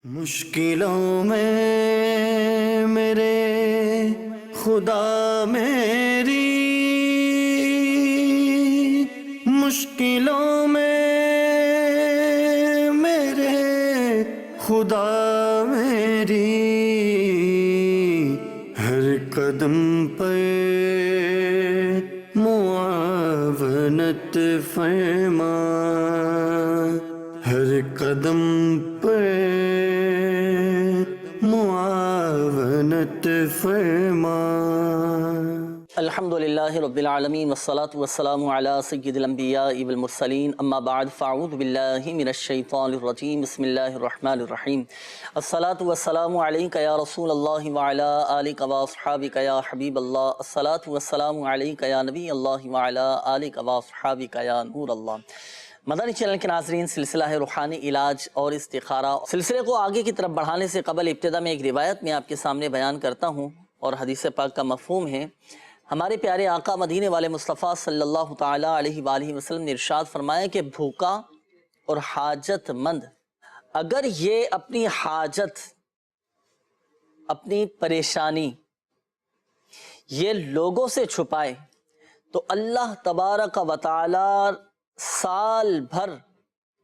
مشکلوں میں میرے خدا میری، مشکلوں میں میرے خدا میری، ہر قدم پہ معاونت فرما، ہر قدم پہ معاونت فرما۔ الحمدللہ رب العالمین والصلاة والسلام علی سید الانبیاء والمرسلین، اما بعد فاعوذ باللہ من الشیطان الرجیم، بسم اللہ الرحمن الرحیم۔ الصلاة والسلام علیک یا رسول اللہ وعلی آلک واصحابک یا حبیب اللہ، الصلاة والسلام علیک یا نبی اللہ وعلی آلک واصحابک یا نور اللہ۔ مدنی چینل کے ناظرین، سلسلہ ہے روحانی علاج اور استخارہ۔ سلسلے کو آگے کی طرف بڑھانے سے قبل ابتدا میں ایک روایت میں آپ کے سامنے بیان کرتا ہوں، اور حدیث پاک کا مفہوم ہے۔ ہمارے پیارے آقا مدینے والے مصطفیٰ صلی اللہ تعالیٰ علیہ وآلہ وسلم نے ارشاد فرمایا کہ بھوکا اور حاجت مند اگر یہ اپنی حاجت، اپنی پریشانی یہ لوگوں سے چھپائے تو اللہ تبارک و تعالی سال بھر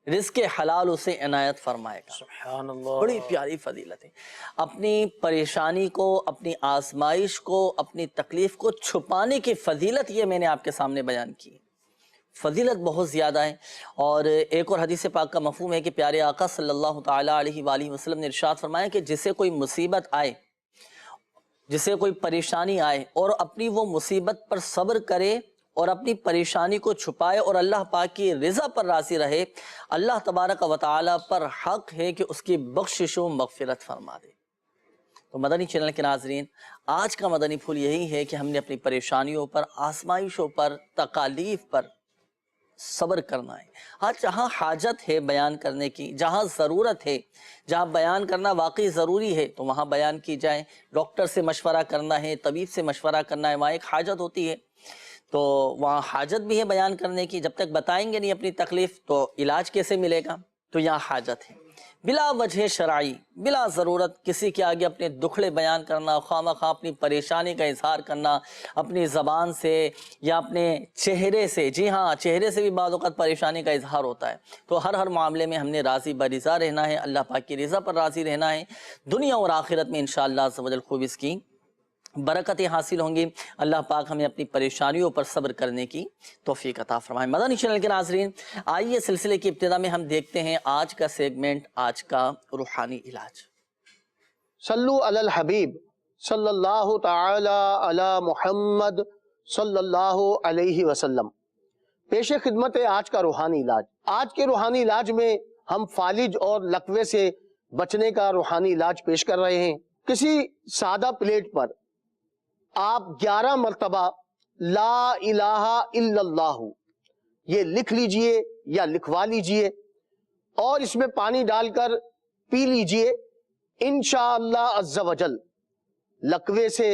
رزق حلال اسے عنایت فرمائے گا۔ سبحان اللہ، بڑی پیاری فضیلت ہے۔ اپنی پریشانی کو، اپنی آزمائش کو، اپنی تکلیف کو چھپانے کی فضیلت یہ میں نے آپ کے سامنے بیان کی۔ فضیلت بہت زیادہ ہے۔ اور ایک اور حدیث پاک کا مفہوم ہے کہ پیارے آقا صلی اللہ تعالیٰ علیہ وآلہ وسلم نے ارشاد فرمایا کہ جسے کوئی مصیبت آئے، جسے کوئی پریشانی آئے اور اپنی وہ مصیبت پر صبر کرے اور اپنی پریشانی کو چھپائے اور اللہ پاک کی رضا پر راضی رہے، اللہ تبارک و تعالی پر حق ہے کہ اس کی بخشش و مغفرت فرما دے۔ تو مدنی چینل کے ناظرین، آج کا مدنی پھول یہی ہے کہ ہم نے اپنی پریشانیوں پر، آزمائشوں پر، تکالیف پر صبر کرنا ہے۔ آج جہاں حاجت ہے بیان کرنے کی، جہاں ضرورت ہے، جہاں بیان کرنا واقعی ضروری ہے تو وہاں بیان کی جائے۔ ڈاکٹر سے مشورہ کرنا ہے، طبیب سے مشورہ کرنا ہے، وہاں ایک حاجت ہوتی ہے تو وہاں حاجت بھی ہے بیان کرنے کی۔ جب تک بتائیں گے نہیں اپنی تکلیف تو علاج کیسے ملے گا؟ تو یہاں حاجت ہے۔ بلا وجہ شرعی، بلا ضرورت کسی کے آگے اپنے دکھڑے بیان کرنا، خواہ مخواہ اپنی پریشانی کا اظہار کرنا اپنی زبان سے یا اپنے چہرے سے، جی ہاں چہرے سے بھی بعض اوقات پریشانی کا اظہار ہوتا ہے۔ تو ہر معاملے میں ہم نے راضی برضا رہنا ہے، اللہ پاک کی رضا پر راضی رہنا ہے۔ دنیا اور آخرت میں انشاءاللہ عز و جل خوب اس کی برکتیں حاصل ہوں گی۔ اللہ پاک ہمیں اپنی پریشانیوں پر صبر کرنے کی توفیق عطا فرمائے۔ مدنی چینل کے ناظرین، آئیے سلسلے کی ابتدا میں ہم دیکھتے ہیں آج کا سیگمنٹ، آج کا روحانی علاج۔ صلو علی الحبیب صلی اللہ تعالی علی محمد صلی اللہ علیہ وسلم۔ پیش خدمت ہے آج کا روحانی علاج۔ آج کے روحانی علاج میں ہم فالج اور لقوے سے بچنے کا روحانی علاج پیش کر رہے ہیں۔ کسی سادہ پلیٹ پر آپ 11 مرتبہ لا الہ الا اللہ یہ لکھ لیجئے یا لکھوا لیجئے اور اس میں پانی ڈال کر پی لیجئے۔ انشاءاللہ عز و جل لقوے سے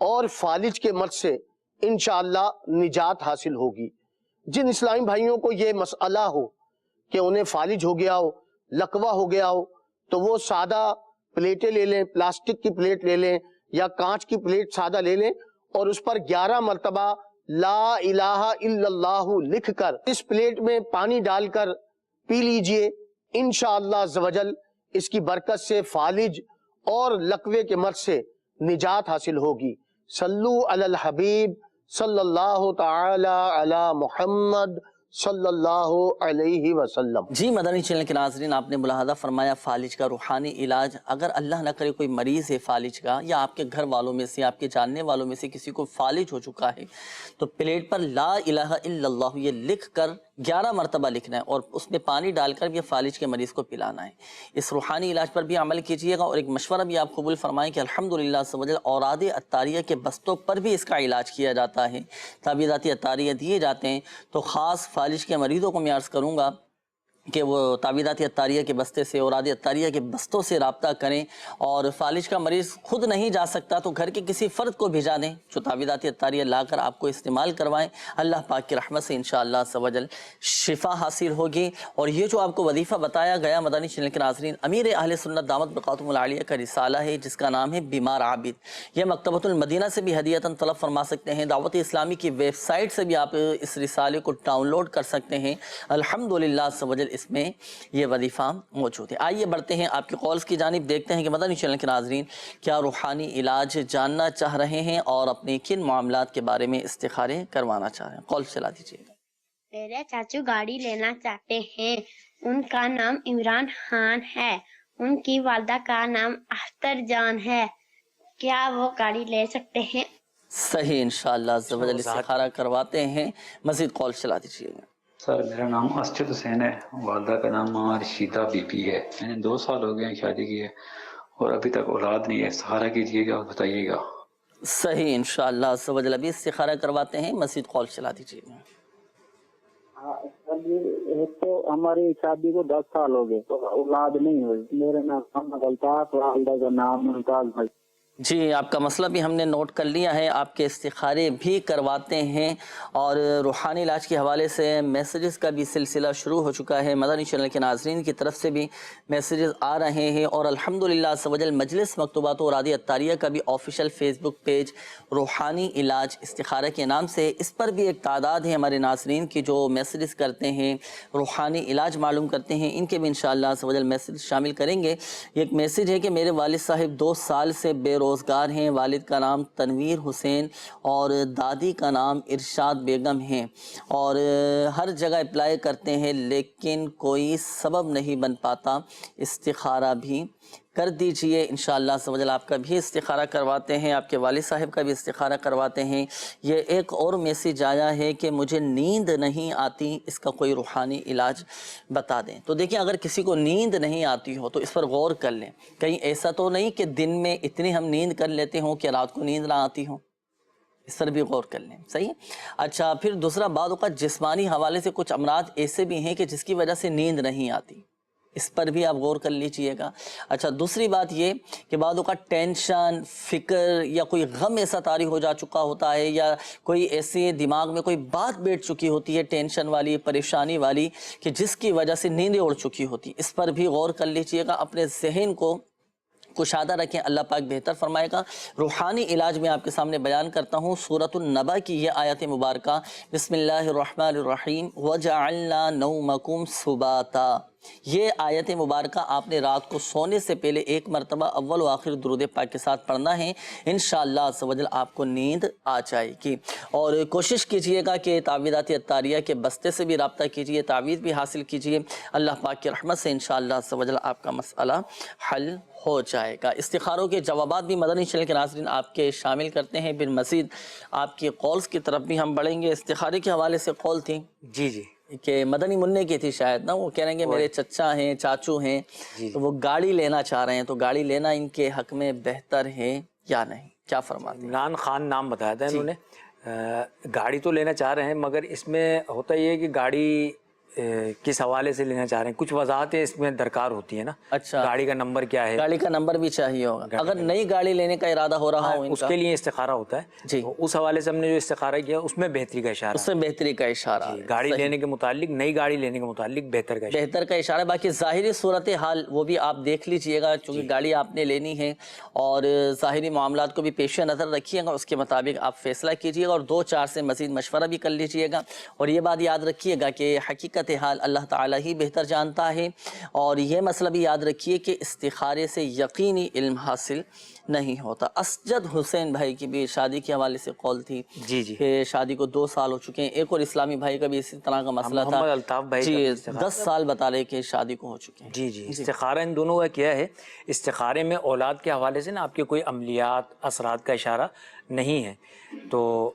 اور فالج کے مرض سے انشاءاللہ نجات حاصل ہوگی۔ جن اسلامی بھائیوں کو یہ مسئلہ ہو کہ انہیں فالج ہو گیا ہو، لقوہ ہو گیا ہو، تو وہ سادہ پلیٹیں لے لیں، پلاسٹک کی پلیٹ لے لیں یا کانچ کی پلیٹ سادہ لے لیں اور اس پر 11 مرتبہ لا الہ الا اللہ لکھ کر اس پلیٹ میں پانی ڈال کر پی لیجئے۔ انشاءاللہ عز و جل اس کی برکت سے فالج اور لقوے کے مرض سے نجات حاصل ہوگی۔ صلو علی الحبیب صلی اللہ تعالی علی محمد صلی اللہ علیہ وسلم۔ جی مدنی چینل کے ناظرین، آپ نے ملاحظہ فرمایا فالج کا روحانی علاج۔ اگر اللہ نہ کرے کوئی مریض ہے فالج کا، یا آپ کے گھر والوں میں سے، آپ کے جاننے والوں میں سے کسی کو فالج ہو چکا ہے، تو پلیٹ پر لا الہ الا اللہ یہ لکھ کر 11 مرتبہ لکھنا ہے اور اس میں پانی ڈال کر یہ فالج کے مریض کو پلانا ہے۔ اس روحانی علاج پر بھی عمل کیجئے گا، اور ایک مشورہ بھی آپ قبول فرمائیں کہ الحمدللہ عز و جل اوراد عطاریہ کے بستوں پر بھی اس کا علاج کیا جاتا ہے، تعویذاتی عطاریہ دیے جاتے ہیں۔ تو خاص فالج کے مریضوں کو میں عرض کروں گا کہ وہ تعویذات اطاریہ کے بستے سے اور اوراد اطاریہ کے بستوں سے رابطہ کریں، اور فالج کا مریض خود نہیں جا سکتا تو گھر کے کسی فرد کو بھیجا دیں جو تعویذات اطاریہ لا کر آپ کو استعمال کروائیں۔ اللہ پاک کی رحمت سے انشاءاللہ عز و جل شفا حاصل ہوگی۔ اور یہ جو آپ کو وظیفہ بتایا گیا مدنی چینل کے ناظرین، امیر اہل سنت دامت بقاتہم العالیہ کا رسالہ ہے جس کا نام ہے بیمار عابد۔ یہ مکتبۃ المدینہ سے بھی ہدیۃً طلب فرما سکتے ہیں، دعوت اسلامی کی ویب سائٹ سے بھی آپ اس رسالے کو ڈاؤن لوڈ کر سکتے ہیں۔ الحمدللہ عز و جل اس میں یہ وظیفہ موجود ہے۔ آئیے بڑھتے ہیں آپ کے قولز کی جانب، دیکھتے ہیں کہ مدنی چینل کے ناظرین کیا روحانی علاج جاننا چاہ رہے ہیں اور اپنے کن معاملات کے بارے میں استخارے کروانا چاہ رہے ہیں۔ قول چلا دیجیے گا۔ میرے چاچو گاڑی لینا چاہتے ہیں، ان کا نام عمران خان ہے، ان کی والدہ کا نام اختر جان ہے، کیا وہ گاڑی لے سکتے ہیں؟ صحیح، انشاءاللہ عز و جل استخارہ کرواتے ہیں۔ مزید قول چلا دیجیے گا۔ سر میرا نام اسجد حسین ہے، والدہ کا نام رشیدہ بی پی ہے، میں نے 2 سال ہو گئے ہیں شادی کی ہے اور ابھی تک اولاد نہیں ہے، استخارہ کیجیے گا اور بتائیے گا۔ صحیح، انشاءاللہ عز و جل ابھی استخارہ کرواتے ہیں۔ مزید قول چلا دیجیے گا۔ ایک تو ہماری شادی کو 10 سال ہو گئے تو اولاد نہیں ہوئی، میرا نام محمد الطاف، والدہ کا نام ممتاز بھائی۔ جی، آپ کا مسئلہ بھی ہم نے نوٹ کر لیا ہے، آپ کے استخارے بھی کرواتے ہیں اور روحانی علاج کے حوالے سے میسیجز کا بھی سلسلہ شروع ہو چکا ہے۔ مدنی چینل کے ناظرین کی طرف سے بھی میسیجز آ رہے ہیں اور الحمدللہ عز و جل مجلس مکتوبات و اوراد اطاریہ کا بھی آفیشیل فیس بک پیج روحانی علاج استخارہ کے نام سے، اس پر بھی ایک تعداد ہے ہمارے ناظرین کی جو میسیجز کرتے ہیں، روحانی علاج معلوم کرتے ہیں، ان کے بھی انشاءاللہ عز و جل میسیج شامل کریں گے۔ یہ ایک میسیج ہے کہ میرے والد صاحب 2 سال سے بے روزگار ہیں، والد کا نام تنویر حسین اور دادی کا نام ارشاد بیگم ہیں، اور ہر جگہ اپلائی کرتے ہیں لیکن کوئی سبب نہیں بن پاتا، استخارہ بھی کر دیجئے۔ انشاءاللہ عز و جل آپ کا بھی استخارہ کرواتے ہیں، آپ کے والد صاحب کا بھی استخارہ کرواتے ہیں۔ یہ ایک اور میسیج آیا ہے کہ مجھے نیند نہیں آتی، اس کا کوئی روحانی علاج بتا دیں۔ تو دیکھیں، اگر کسی کو نیند نہیں آتی ہو تو اس پر غور کر لیں، کہیں ایسا تو نہیں کہ دن میں اتنی ہم نیند کر لیتے ہوں کہ رات کو نیند نہ آتی ہو، اس پر بھی غور کر لیں۔ صحیح۔ اچھا، پھر دوسرا، بعض اوقات جسمانی حوالے سے کچھ امراض ایسے بھی ہیں کہ جس کی وجہ سے نیند نہیں آتی، اس پر بھی آپ غور کر لیجئے گا۔ اچھا، دوسری بات یہ کہ بعض اوقات ٹینشن، فکر یا کوئی غم ایسا طاری ہو جا چکا ہوتا ہے، یا کوئی ایسے دماغ میں کوئی بات بیٹھ چکی ہوتی ہے ٹینشن والی، پریشانی والی، کہ جس کی وجہ سے نیندیں اڑ چکی ہوتی، اس پر بھی غور کر لیجئے گا۔ اپنے ذہن کو کشادہ رکھیں، اللہ پاک بہتر فرمائے گا۔ روحانی علاج میں آپ کے سامنے بیان کرتا ہوں سورۃ النبا کی یہ آیت مبارکہ، بسم اللہ الرحمن الرحیم، وَجَعَلْنَا نَوْمَكُمْ سُبَاتًا۔ یہ آیت مبارکہ آپ نے رات کو سونے سے پہلے 1 مرتبہ اول و آخر درود پاک کے ساتھ پڑھنا ہے، انشاءاللہ عز و جل آپ کو نیند آ جائے گی۔ اور کوشش کیجئے گا کہ تعویذات اطاریہ کے بستے سے بھی رابطہ کیجئے، تعویذ بھی حاصل کیجئے، اللہ پاک کی رحمت سے انشاءاللہ عز و جل آپ کا مسئلہ حل ہو جائے گا۔ استخاروں کے جوابات بھی مدنی چینل کے ناظرین آپ کے شامل کرتے ہیں، پھر مزید آپ کی قولز کی طرف بھی ہم بڑھیں گے۔ استخارے کے حوالے سے قول تھی جی کہ مدنی منع کی تھی شاید نا، وہ کہہ رہے ہیں کہ میرے چچا ہیں، چاچو ہیں، تو وہ گاڑی لینا چاہ رہے ہیں، تو گاڑی لینا ان کے حق میں بہتر ہے یا نہیں، کیا فرماتے ہیں؟ عمران خان نام بتایا تھا انہوں نے۔ گاڑی تو لینا چاہ رہے ہیں، مگر اس میں ہوتا یہ ہے کہ گاڑی کس حوالے سے لینا چاہ رہے ہیں، کچھ وضاحتیں اس میں درکار ہوتی ہیں نا۔ اچھا، گاڑی کا نمبر کیا ہے، گاڑی کا نمبر بھی چاہیے ہوگا، اگر نئی گاڑی لینے کا ارادہ ہو رہا ہو اس کے لیے استخارہ ہوتا ہے جی، تو اس حوالے سے ہم نے جو استخارہ کیا اس میں بہتری کا اشارہ، اس میں بہتری کا اشارہ، گاڑی لینے کے متعلق، نئی گاڑی لینے کے متعلق بہتر کا اشارہ۔ باقی ظاہری صورتحال وہ بھی آپ دیکھ لیجئے گا، چونکہ گاڑی آپ نے لینی ہے اور ظاہری معاملات کو بھی پیش نظر رکھیے گا، اس کے مطابق آپ فیصلہ کیجئے گا اور 2-4 سے مزید مشورہ بھی کر لیجئے گا۔ اور یہ بات یاد رکھیے گا کہ حقیقت حال اللہ تعالیٰ ہی بہتر جانتا ہے، اور یہ مسئلہ بھی یاد رکھیے کہ استخارے سے یقینی علم حاصل نہیں ہوتا۔ اسجد حسین بھائی کی بھی شادی کے حوالے سے قول تھی کہ شادی کو 2 سال ہو چکے ہیں، ایک اور اسلامی بھائی کا بھی اسی طرح کا مسئلہ تھا، محمد الطاف بھائی جی 10 سال بتا رہے کہ شادی کو ہو چکے ہیں۔ جی استخارہ ان دونوں کا کیا ہے، استخارے میں اولاد کے حوالے سے نا آپ کے کوئی عملیات، اثرات کا اشارہ نہیں ہے، تو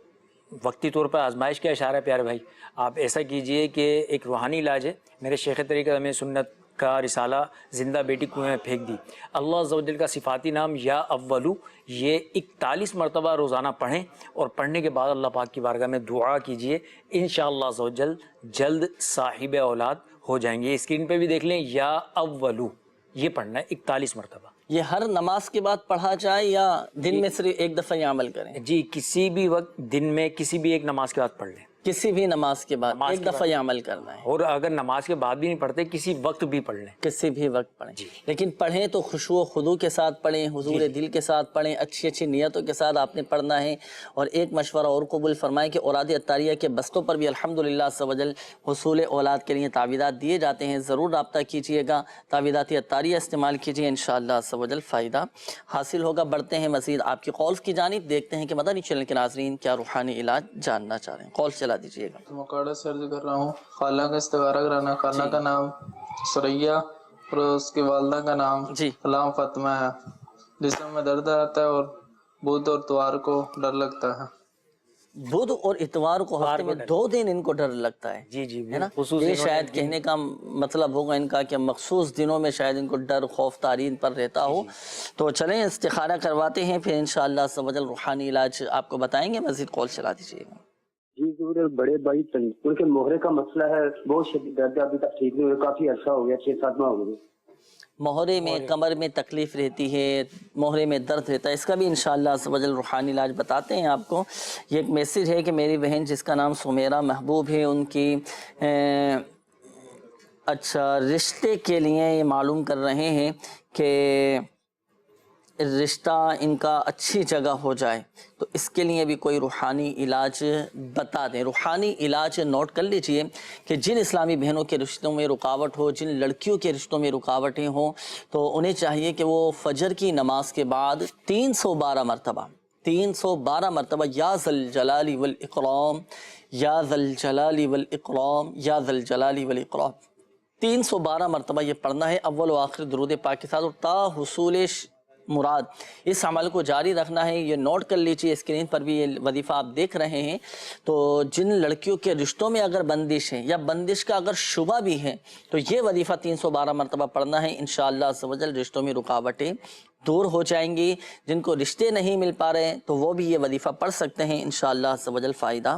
وقتی طور پر آزمائش کا اشارہ ہے پیارے بھائی۔ آپ ایسا کیجئے کہ ایک روحانی علاج ہے، میرے شیخ طریقہ ہمیں سنت کا رسالہ زندہ بیٹی کنویں میں پھینک دی، اللہ عز و جل کا صفاتی نام یا اولو، یہ 41 مرتبہ روزانہ پڑھیں، اور پڑھنے کے بعد اللہ پاک کی بارگاہ میں دعا کیجئے، انشاءاللہ عز و جل جلد صاحب اولاد ہو جائیں گے. اسکرین پہ بھی دیکھ لیں, یا اولو یہ پڑھنا ہے 41 مرتبہ. یہ ہر نماز کے بعد پڑھا جائے یا دن میں صرف ایک دفعہ یہ عمل کریں؟ جی کسی بھی وقت دن میں کسی بھی ایک نماز کے بعد پڑھ لیں, کسی بھی نماز کے بعد ایک دفعہ یہ عمل کرنا ہے. اور اگر نماز کے بعد بھی نہیں پڑھتے کسی وقت بھی پڑھ لیں, کسی بھی وقت پڑھیں. جی. لیکن پڑھیں تو خشوع و خضوع کے ساتھ پڑھیں, حضور دل کے ساتھ پڑھیں, اچھی اچھی نیتوں کے ساتھ آپ نے پڑھنا ہے. اور ایک مشورہ اور قبول فرمائیں کہ اوراد اطاریہ کے بستوں پر بھی الحمدللہ عز و جل حصول اولاد کے لیے تعویذات دیے جاتے ہیں. ضرور رابطہ کیجئے گا, تعویذات اطاریہ استعمال کیجئے, انشاءاللہ عز و جل فائدہ حاصل ہوگا. بڑھتے ہیں مزید آپ کی کالز کی جانب, دیکھتے ہیں کہ مدنی چینل کے ناظرین کیا روحانی علاج جاننا چاہ رہے ہیں. کال چلا دیجئے گا. مقاڑہ سے عرض کر رہا ہوں, خالہ کا استخارہ کرانا. خالہ کا نام سریہ اور اس کی والدہ کا نام غلام فاطمہ ہے. جسم میں درد رہتا ہے اور بدھ اور اتوار کو ڈر لگتا ہے. بدھ اور اتوار کو ہفتے میں 2 دن ان کو ڈر لگتا ہے. جی جی ہے نا, یہ شاید کہنے کا مطلب ہوگا ان کا کہ مخصوص دنوں میں شاید ان کو ڈر خوف طارین پر رہتا ہو. تو چلیں استخارہ کرواتے ہیں, پھر انشاءاللہ عز و جل روحانی علاج آپ کو بتائیں گے. مزید کال چلا دیجیے گا. جی ضرور. بڑے بھائی ان کے موہرے کا مسئلہ ہے, بہت شدید درد ہے, ابھی تک ٹھیک نہیں ہوئے, کافی عرصہ ہو گیا, 6-7 ماہ ہو گئے. موہرے میں کمر میں تکلیف رہتی ہے, موہرے میں درد رہتا ہے, اس کا بھی انشاءاللہ عز و جل روحانی علاج بتاتے ہیں آپ کو. یہ ایک میسیج ہے کہ میری بہن جس کا نام سمیرہ محبوب ہے, ان کی اچھا رشتے کے لیے یہ معلوم کر رہے ہیں کہ رشتہ ان کا اچھی جگہ ہو جائے, تو اس کے لیے بھی کوئی روحانی علاج بتا دیں. روحانی علاج نوٹ کر لیجئے کہ جن اسلامی بہنوں کے رشتوں میں رکاوٹ ہو, جن لڑکیوں کے رشتوں میں رکاوٹیں ہوں, تو انہیں چاہیے کہ وہ فجر کی نماز کے بعد 312 مرتبہ یا ذا الجلال والاکرام, یا ذا الجلال والاکرام, یا ذا الجلال والاکرام 312 مرتبہ یہ پڑھنا ہے اول و آخر درود پاک کے ساتھ, اور تا حصول مراد اس عمل کو جاری رکھنا ہے. یہ نوٹ کر لیجیے, اسکرین پر بھی یہ وظیفہ آپ دیکھ رہے ہیں. تو جن لڑکیوں کے رشتوں میں اگر بندش ہے یا بندش کا اگر شبہ بھی ہے, تو یہ وظیفہ 312 مرتبہ پڑھنا ہے. انشاءاللہ عز و جل رشتوں میں رکاوٹیں دور ہو جائیں گی. جن کو رشتے نہیں مل پا رہے ہیں تو وہ بھی یہ وظیفہ پڑھ سکتے ہیں, انشاءاللہ عز و جل فائدہ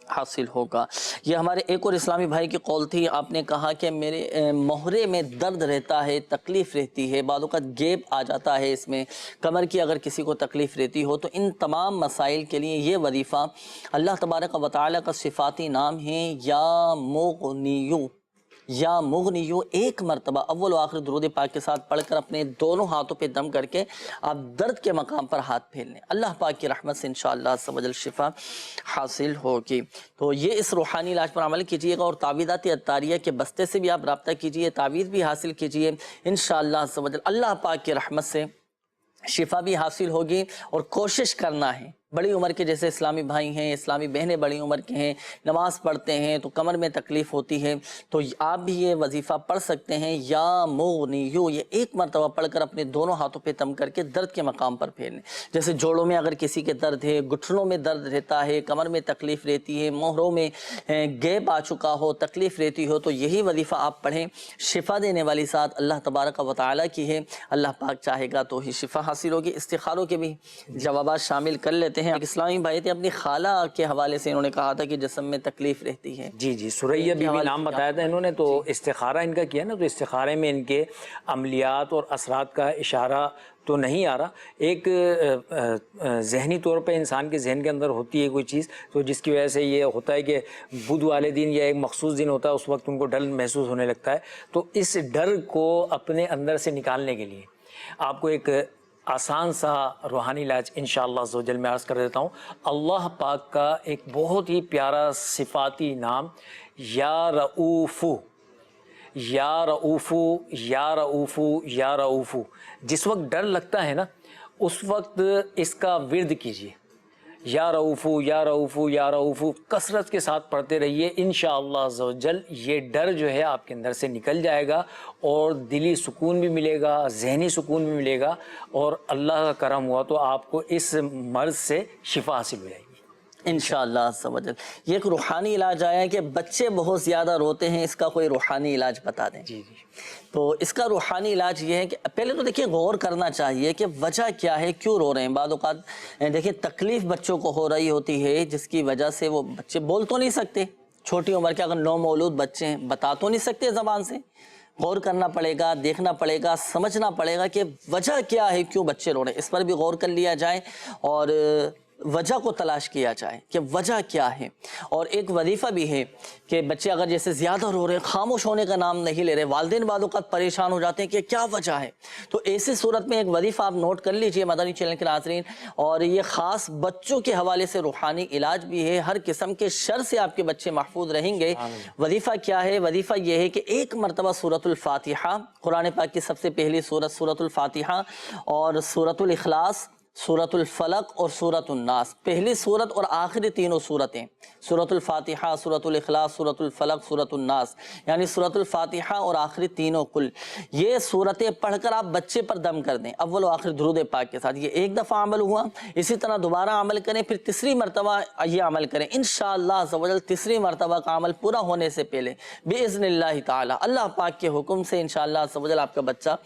حاصل ہوگا. یہ ہمارے ایک اور اسلامی بھائی کی قول تھی, آپ نے کہا کہ میرے موہرے میں درد رہتا ہے, تکلیف رہتی ہے, بعض اوقات گیپ آ جاتا ہے اس میں, کمر کی اگر کسی کو تکلیف رہتی ہو, تو ان تمام مسائل کے لیے یہ وظیفہ اللہ تبارک و تعالی کا صفاتی نام ہے یا مغنیو, یا مغنیو, ایک مرتبہ اول و آخر درود پاک کے ساتھ پڑھ کر اپنے دونوں ہاتھوں پہ دم کر کے آپ درد کے مقام پر ہاتھ پھیر لیں. اللہ پاک کی رحمت سے انشاءاللہ عز و جل شفا حاصل ہوگی. تو یہ اس روحانی علاج پر عمل کیجئے گا, اور تعویذات اطاریہ کے بستے سے بھی آپ رابطہ کیجئے, تعویذ بھی حاصل کیجئے, انشاءاللہ عز و جل اللہ پاک کی رحمت سے شفا بھی حاصل ہوگی. اور کوشش کرنا ہے, بڑی عمر کے جیسے اسلامی بھائی ہیں, اسلامی بہنیں بڑی عمر کے ہیں, نماز پڑھتے ہیں تو کمر میں تکلیف ہوتی ہے, تو آپ بھی یہ وظیفہ پڑھ سکتے ہیں یا مغنیو. یہ ایک مرتبہ پڑھ کر اپنے دونوں ہاتھوں پہ دم کر کے درد کے مقام پر پھیر لیں. جیسے جوڑوں میں اگر کسی کے درد ہے, گھٹنوں میں درد رہتا ہے, کمر میں تکلیف رہتی ہے, موہروں میں گیپ آ چکا ہو, تکلیف رہتی ہو, تو یہی وظیفہ آپ پڑھیں. شفا دینے والی ذات اللہ تبارک و تعالی کی ہے, اللہ پاک چاہے گا تو ہی شفا حاصل ہوگی. استخاروں کے بھی جوابات شامل کر لیتے ہیں. ایک اسلامی بھائی تھے, اپنی خالہ کے حوالے سے انہوں نے کہا تھا کہ جسم میں تکلیف رہتی ہے. جی جی, سریہ بی بی نام بتایا تھا انہوں نے. تو استخارہ ان کا کیا نا, تو استخارے میں ان کے عملیات اور اثرات کا اشارہ تو نہیں آ رہا. ایک ذہنی طور پہ انسان کے ذہن کے اندر ہوتی ہے کوئی چیز, تو جس کی وجہ سے یہ ہوتا ہے کہ بدھ والے دن یا ایک مخصوص دن ہوتا ہے, اس وقت ان کو ڈر محسوس ہونے لگتا ہے. تو اس ڈر کو اپنے اندر سے نکالنے کے لیے آپ کو ایک آسان سا روحانی علاج انشاءاللہ عز و جل میں عرض کر دیتا ہوں. اللہ پاک کا ایک بہت ہی پیارا صفاتی نام یا رؤوفو, یا رؤوفو, یا رؤوفو, یا رؤوفو. جس وقت ڈر لگتا ہے نا, اس وقت اس کا ورد کیجیے, یا رؤوفو, یا رؤوفو, یا رؤوفو, کثرت کے ساتھ پڑھتے رہیے. انشاءاللہ عز و جل یہ ڈر جو ہے آپ کے اندر سے نکل جائے گا, اور دلی سکون بھی ملے گا, ذہنی سکون بھی ملے گا, اور اللہ کا کرم ہوا تو آپ کو اس مرض سے شفا حاصل ہو جائے گی انشاءاللہ عز و جل. یہ ایک روحانی علاج آیا ہے کہ بچے بہت زیادہ روتے ہیں, اس کا کوئی روحانی علاج بتا دیں. جی جی, تو اس کا روحانی علاج یہ ہے کہ پہلے تو دیکھیں غور کرنا چاہیے کہ وجہ کیا ہے, کیوں رو رہے ہیں. بعض اوقات دیکھیں تکلیف بچوں کو ہو رہی ہوتی ہے جس کی وجہ سے وہ بچے بول تو نہیں سکتے, چھوٹی عمر کے اگر نومولود بچے ہیں، بتا تو نہیں سکتے زبان سے، غور کرنا پڑے گا، دیکھنا پڑے گا، سمجھنا پڑے گا کہ وجہ کیا ہے، کیوں بچے رو رہے ہیں، اس پر بھی غور کر لیا جائے اور وجہ کو تلاش کیا جائے کہ وجہ کیا ہے۔ اور ایک وظیفہ بھی ہے کہ بچے اگر جیسے زیادہ رو رہے ہیں، خاموش ہونے کا نام نہیں لے رہے، والدین بعض اوقات پریشان ہو جاتے ہیں کہ کیا وجہ ہے، تو ایسی صورت میں ایک وظیفہ آپ نوٹ کر لیجئے مدنی چینل کے ناظرین، اور یہ خاص بچوں کے حوالے سے روحانی علاج بھی ہے، ہر قسم کے شر سے آپ کے بچے محفوظ رہیں گے۔ وظیفہ کیا ہے؟ وظیفہ یہ ہے کہ ایک مرتبہ سورۃ الفاتحہ، قرآن پاک کی سب سے پہلی سورت سورۃ الفاتحہ، اور سورۃ الاخلاص، سورۃ الفلق اور سورۃ الناس، پہلی سورت اور آخری تینوں سورتیں، سورۃ الفاتحہ، سورۃ الاخلاص، سورۃ الفلق، سورۃ الناس، یعنی سورۃ الفاتحہ اور آخری تینوں کل، یہ سورتیں پڑھ کر آپ بچے پر دم کر دیں اول و آخر درود پاک کے ساتھ۔ یہ ایک دفعہ عمل ہوا، اسی طرح دوبارہ عمل کریں، پھر تیسری مرتبہ یہ عمل کریں، انشاءاللہ عز و جل تیسری مرتبہ کا عمل پورا ہونے سے پہلے باذن اللہ تعالی، اللہ پاک کے حکم سے انشاءاللہ عز و جل آپ کا بچہ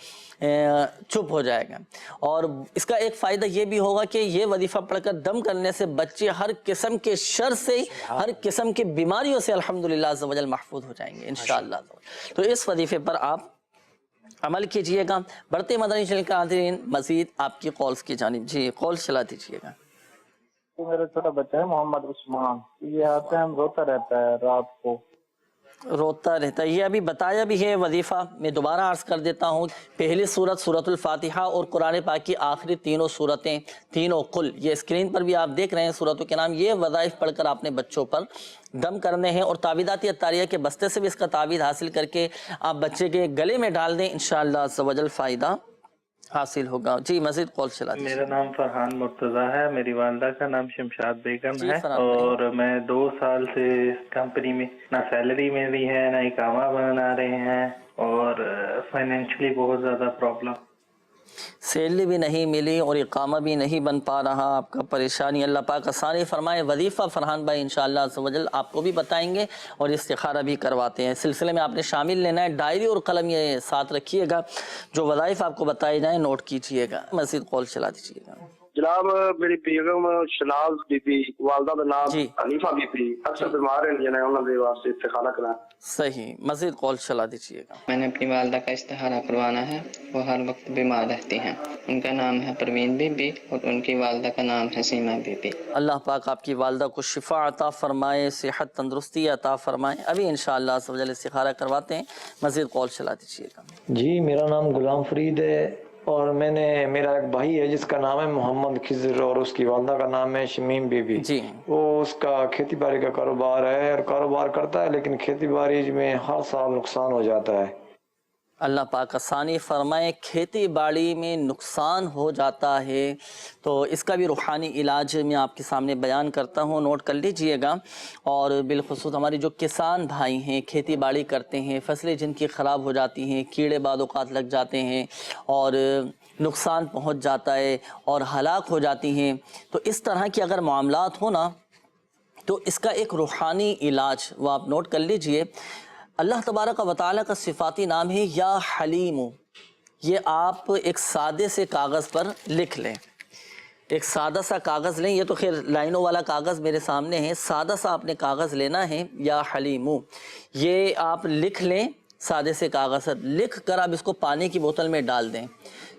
چپ ہو جائے گا۔ اور اس کا ایک فائدہ یہ بھی ہوگا کہ یہ وظیفہ پڑھ کر دم کرنے سے بچے ہر قسم کے شر سے، ہر قسم کی بیماریوں سے الحمدللہ عز و جل محفوظ ہو جائیں گے انشاءاللہ۔ تو اس وظیفے پر آپ عمل کیجئے گا۔ بڑھتے مدنی چینل کے ناظرین، مزید آپ کی کالز کی جانب، جی کال چلا دیجئے گا۔ میرا چھوٹا بچہ ہے محمد عثمان، یہ آتا ہے روتا رہتا ہے رات کو، روتا رہتا ہے، یہ ابھی بتایا بھی ہے وظیفہ، میں دوبارہ عرض کر دیتا ہوں۔ پہلی سورت سورۃ الفاتحہ اور قرآن پاک کی آخری تینوں سورتیں، تینوں کل، یہ اسکرین پر بھی آپ دیکھ رہے ہیں سورتوں کے نام، یہ وظائف پڑھ کر آپ نے بچوں پر دم کرنے ہیں، اور تعویذات اطاریہ کے بستے سے بھی اس کا تعویذ حاصل کر کے آپ بچے کے گلے میں ڈال دیں، انشاءاللہ عز و جل فائدہ حاصل ہوگا۔ جی مزید کال چلا دیجیے۔ میرا نام فرحان مرتضیٰ ہے، میری والدہ کا نام شمشاد بیگم جی ہے، فرحان اور میں 2 سال سے اس کمپنی میں نہ سیلری ملی ہے نہ اقامہ بنا رہے ہیں، اور فائنینشلی بہت زیادہ پرابلم۔ سیلری بھی نہیں ملی اور اقامہ بھی نہیں بن پا رہا، آپ کا پریشانی اللہ پاک آسانی فرمائے۔ وظیفہ فرحان بھائی انشاءاللہ عز و جل آپ کو بھی بتائیں گے اور استخارہ بھی کرواتے ہیں، سلسلے میں آپ نے شامل لینا ہے، ڈائری اور قلم یہ ساتھ رکھیے گا، جو وظائف آپ کو بتائے جائیں نوٹ کیجئے گا۔ مزید کال چلا دیجیے گا۔ جناب میری بیگم شناز بی بی، والدہ کا نام حنیفہ بی بی، اکثر بیمار ہیں، انہوں نے واسطے استخارہ کرنا۔ صحیح، مزید کال چلا دیجیے گا۔ میں نے اپنی والدہ کا استخارہ کروانا ہے، وہ ہر وقت بیمار رہتی ہیں، ان کا نام ہے پروین بی بی اور ان کی والدہ کا نام ہے سیما بی بی۔ اللہ پاک آپ کی والدہ کو شفا عطا فرمائے، صحت تندرستی عطا فرمائے۔ ابھی انشاءاللہ عز و جل استخارہ کرواتے ہیں، مزید کال چلا دیجیے گا۔ جی میرا نام غلام فرید ہے، اور میرا ایک بھائی ہے جس کا نام ہے محمد خضر، اور اس کی والدہ کا نام ہے شمیم بی بی۔ جی وہ اس کا کھیتی باڑی کا کاروبار ہے، اور کاروبار کرتا ہے، لیکن کھیتی باڑی میں ہر سال نقصان ہو جاتا ہے۔ اللہ پاک آسانی فرمائے، کھیتی باڑی میں نقصان ہو جاتا ہے، تو اس کا بھی روحانی علاج میں آپ کے سامنے بیان کرتا ہوں، نوٹ کر لیجئے گا۔ اور بالخصوص ہماری جو کسان بھائی ہیں، کھیتی باڑی کرتے ہیں، فصلیں جن کی خراب ہو جاتی ہیں، کیڑے بعض اوقات لگ جاتے ہیں اور نقصان پہنچ جاتا ہے اور ہلاک ہو جاتی ہیں، تو اس طرح کی اگر معاملات ہو نا، تو اس کا ایک روحانی علاج وہ آپ نوٹ کر لیجئے۔ اللہ تبارک و تعالیٰ کا صفاتی نام ہے یا حلیم، یہ آپ ایک سادے سے کاغذ پر لکھ لیں، ایک سادہ سا کاغذ لیں، یہ تو خیر لائنوں والا کاغذ میرے سامنے ہے، سادہ سا آپ نے کاغذ لینا ہے، یا حلیم، یہ آپ لکھ لیں، سادے سے کاغذ پر لکھ کر آپ اس کو پانی کی بوتل میں ڈال دیں۔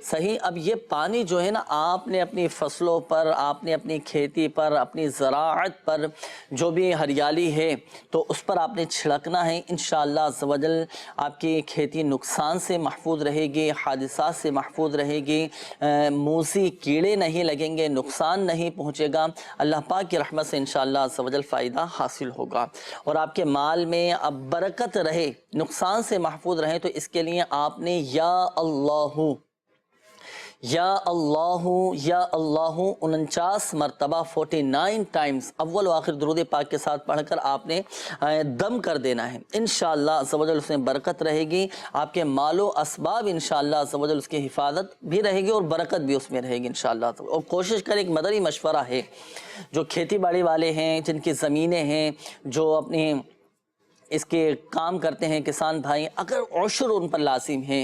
صحیح، اب یہ پانی جو ہے نا، آپ نے اپنی فصلوں پر، آپ نے اپنی کھیتی پر، اپنی زراعت پر جو بھی ہریالی ہے تو اس پر آپ نے چھڑکنا ہے، انشاءاللہ عز و جل آپ کی کھیتی نقصان سے محفوظ رہے گی، حادثات سے محفوظ رہے گی، موذی کیڑے نہیں لگیں گے، نقصان نہیں پہنچے گا، اللہ پاک کی رحمت سے انشاءاللہ عز و جل فائدہ حاصل ہوگا، اور آپ کے مال میں اب برکت رہے، نقصان سے محفوظ رہے، تو اس کے لیے آپ نے یا اللہ یا اللہ یا اللہ 49 مرتبہ 49 ٹائمز اول و آخر درود پاک کے ساتھ پڑھ کر آپ نے دم کر دینا ہے، انشاءاللہ عز و جل اس میں برکت رہے گی، آپ کے مال و اسباب انشاءاللہ عز و جل اس کی حفاظت بھی رہے گی اور برکت بھی اس میں رہے گی انشاءاللہ۔ اور کوشش کریں، ایک مدنی مشورہ ہے، جو کھیتی باڑی والے ہیں، جن کی زمینیں ہیں، جو اپنے اس کے کام کرتے ہیں کسان بھائی، اگر عشر ان پر لازم ہے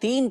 3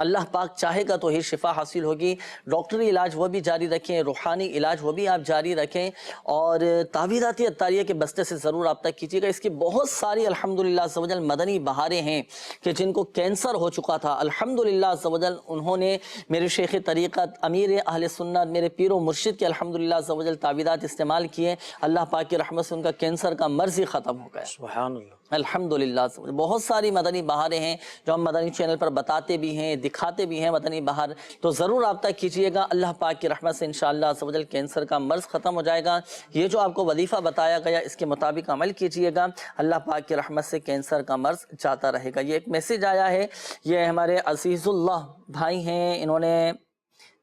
اللہ پاک چاہے گا تو ہی شفا حاصل ہوگی. ڈاکٹری علاج وہ بھی جاری رکھیں, روحانی علاج وہ بھی آپ جاری رکھیں, اور تعویذاتی عطاریہ کے بستے سے ضرور رابطہ کیجیے گا. اس کی بہت ساری الحمدللہ عز و جل مدنی بہاریں ہیں کہ جن کو کینسر ہو چکا تھا, الحمدللہ عز و جل انہوں نے میرے شیخ طریقت امیر اہل سنت میرے پیر و مرشد کے الحمدللہ عز و جل تعویذات استعمال کیے, اللہ پاک کی رحمت سے ان کا کینسر کا مرض ہی ختم ہو گیا. سبحان اللہ. الحمدللہ. بہت ساری مدنی بہاریں ہیں جو ہم مدنی چینل پر بتاتے بھی ہیں, دکھاتے بھی ہیں مدنی بہار, تو ضرور رابطہ کیجئے گا. اللہ پاک کی رحمت سے انشاءاللہ عز و جل کینسر کا مرض ختم ہو جائے گا. یہ جو آپ کو وظیفہ بتایا گیا اس کے مطابق عمل کیجئے گا, اللہ پاک کی رحمت سے کینسر کا مرض جاتا رہے گا. یہ ایک میسیج آیا ہے, یہ ہمارے عزیز اللہ بھائی ہیں, انہوں نے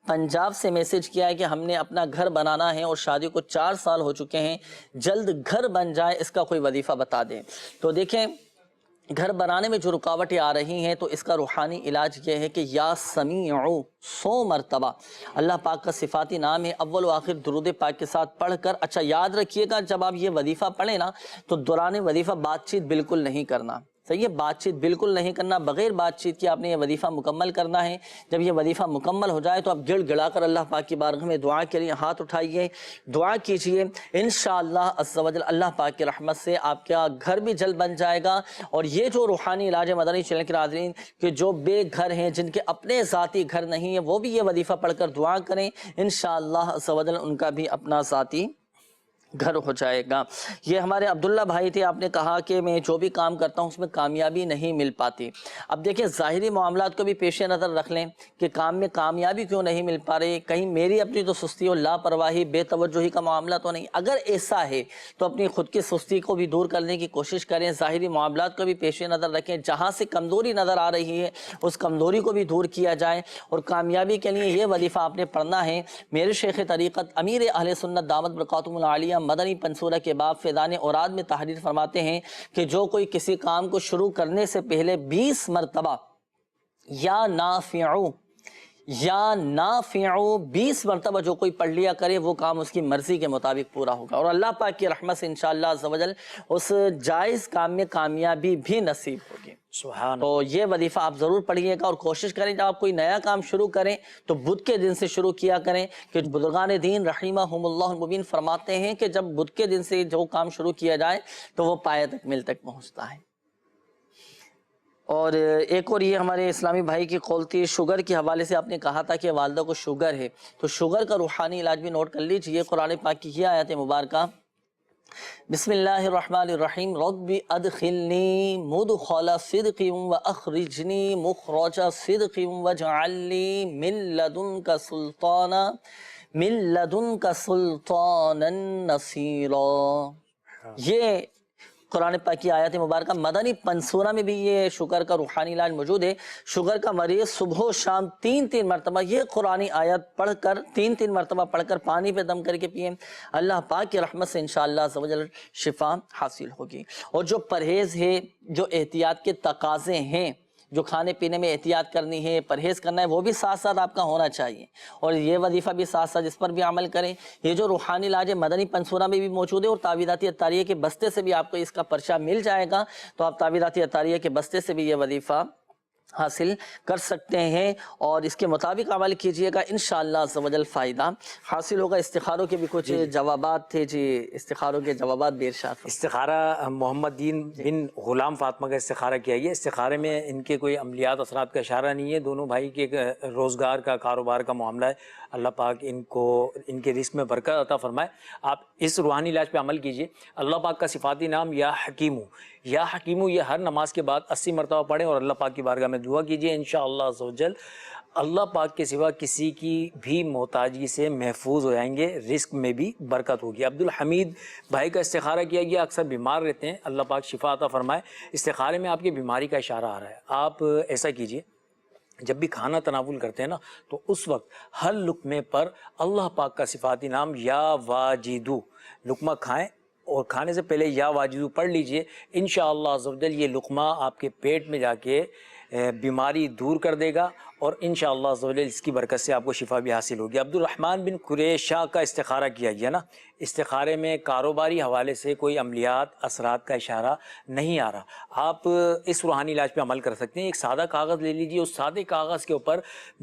پنجاب سے میسیج کیا ہے کہ ہم نے اپنا گھر بنانا ہے اور شادی کو 4 سال ہو چکے ہیں, جلد گھر بن جائے, اس کا کوئی وظیفہ بتا دیں. تو دیکھیں گھر بنانے میں جو رکاوٹیں آ رہی ہیں تو اس کا روحانی علاج یہ ہے کہ یا سمیع 100 مرتبہ اللہ پاک کا صفاتی نام ہے, اول و آخر درود پاک کے ساتھ پڑھ کر. اچھا یاد رکھیے گا جب آپ یہ وظیفہ پڑھیں نا تو دوران وظیفہ بات چیت بالکل نہیں کرنا, صحیح ہے, بات چیت بالکل نہیں کرنا, بغیر بات چیت کے آپ نے یہ وظیفہ مکمل کرنا ہے. جب یہ وظیفہ مکمل ہو جائے تو آپ گڑ گڑا کر اللہ پاک کی بارگاہ میں دعا کے لیے ہاتھ اٹھائیے, دعا کیجئے. انشاءاللہ عز و جل اللہ پاک کی رحمت سے آپ کا گھر بھی جلد بن جائے گا. اور یہ جو روحانی علاج مدنی چینل کے ناظرین کہ جو بے گھر ہیں, جن کے اپنے ذاتی گھر نہیں ہیں, وہ بھی یہ وظیفہ پڑھ کر دعا کریں, انشاءاللہ عز و جل ان کا بھی اپنا ذاتی گھر ہو جائے گا. یہ ہمارے عبداللہ بھائی تھے, آپ نے کہا کہ میں جو بھی کام کرتا ہوں اس میں کامیابی نہیں مل پاتی. اب دیکھیں ظاہری معاملات کو بھی پیش نظر رکھ لیں کہ کام میں کامیابی کیوں نہیں مل پا رہی, کہیں میری اپنی تو سستی اور لاپرواہی بے توجہی کا معاملہ تو نہیں. اگر ایسا ہے تو اپنی خود کی سستی کو بھی دور کرنے کی کوشش کریں, ظاہری معاملات کو بھی پیش نظر رکھیں, جہاں سے کمزوری نظر آ رہی ہے اس کمزوری کو بھی دور کیا جائے. اور کامیابی کے لیے یہ وظیفہ آپ نے پڑھنا ہے. میرے شیخ طریقت امیر اہل سنت دامت برکاتہم العالیہ مدنی پنصورہ کے باب فیضان اوراد میں تحریر فرماتے ہیں کہ جو کوئی کسی کام کو شروع کرنے سے پہلے 20 مرتبہ یا نافعو 20 مرتبہ جو کوئی پڑھ لیا کرے, وہ کام اس کی مرضی کے مطابق پورا ہوگا, اور اللہ پاک کی رحمت سے انشاءاللہ عز و جل اس جائز کام میں کامیابی بھی نصیب ہوگی. تو یہ وظیفہ آپ ضرور پڑھیے گا, اور کوشش کریں جب آپ کوئی نیا کام شروع کریں تو بدھ کے دن سے شروع کیا کریں, کہ بزرگان دین رحمہم اللہ المبین فرماتے ہیں کہ جب بدھ کے دن سے جو کام شروع کیا جائے تو وہ پایہ تک مل تک پہنچتا ہے. اور ایک اور یہ ہمارے اسلامی بھائی کی قول تھی, شوگر کے حوالے سے آپ نے کہا تھا کہ والدہ کو شوگر ہے, تو شوگر کا روحانی علاج بھی نوٹ کر لیجئے. قرآن پاک کی یہ آیت مبارکہ, بسم اللہ الرحمن الرحیم, رب ادخلنی مدخل صدق واخرجنی مخرج صدق واجعل لی من لدنک سلطانا نصیرا. یہ قرآن پاک کی آیات مبارکہ مدنی پنصورہ میں بھی یہ شوگر کا روحانی علاج موجود ہے. شوگر کا مریض صبح و شام 3 مرتبہ یہ قرآنی آیات پڑھ کر 3 مرتبہ پڑھ کر پانی پہ دم کر کے پئیں, اللہ پاک کی رحمت سے انشاءاللہ عز و جل شفا حاصل ہوگی. اور جو پرہیز ہے, جو احتیاط کے تقاضے ہیں, جو کھانے پینے میں احتیاط کرنی ہے, پرہیز کرنا ہے, وہ بھی ساتھ ساتھ آپ کا ہونا چاہیے. اور یہ وظیفہ بھی ساتھ ساتھ اس پر بھی عمل کریں. یہ جو روحانی علاج مدنی پنصورہ میں بھی موجود ہے, اور تعویذاتی عطاریہ کے بستے سے بھی آپ کو اس کا پرچہ مل جائے گا, تو آپ تعویذاتی عطاریہ کے بستے سے بھی یہ وظیفہ حاصل کر سکتے ہیں, اور اس کے مطابق عمل کیجئے گا, انشاءاللہ عز و جل فائدہ حاصل ہوگا. استخاروں کے بھی کچھ جوابات تھے. جی استخاروں کے جوابات بھی ارشاد. استخارہ محمد دین بن غلام فاطمہ کا استخارہ کیا گیا. استخارے میں ان کے کوئی عملیات اثرات کا اشارہ نہیں ہے, دونوں بھائی کے روزگار کا, کاروبار کا معاملہ ہے. اللہ پاک ان کو ان کے رزق میں برکت عطا فرمائے. آپ اس روحانی علاج پہ عمل کیجئے. اللہ پاک کا صفاتی نام یا حکیمو, یا حکیمو, یہ ہر نماز کے بعد 80 مرتبہ پڑھیں اور اللہ پاک کی بارگاہ میں دعا کیجئے. انشاءاللہ عز و جل اللہ پاک کے سوا کسی کی بھی محتاجی سے محفوظ ہو جائیں گے, رزق میں بھی برکت ہوگی. عبدالحمید بھائی کا استخارہ کیا گیا, اکثر بیمار رہتے ہیں, اللہ پاک شفا عطا فرمائے. استخارے میں آپ کی بیماری کا اشارہ آ رہا ہے. آپ ایسا کیجئے, جب بھی کھانا تناول کرتے ہیں نا, تو اس وقت ہر لقمے پر اللہ پاک کا صفاتی نام یا واجدو, لقمہ کھائیں اور کھانے سے پہلے یا واجدو پڑھ لیجئے. انشاءاللہ عز و جل یہ لقمہ آپ کے پیٹ میں جا کے بیماری دور کر دے گا, اور انشاءاللہ عز و جل اس کی برکت سے آپ کو شفا بھی حاصل ہوگی۔ عبد الرحمن بن قریش شاہ کا استخارہ کیا گیا نا، استخارے میں کاروباری حوالے سے کوئی عملیات اثرات کا اشارہ نہیں آ رہا۔ آپ اس روحانی علاج پہ عمل کر سکتے ہیں۔ ایک سادہ کاغذ لے لیجیے، اس سادے کاغذ کے اوپر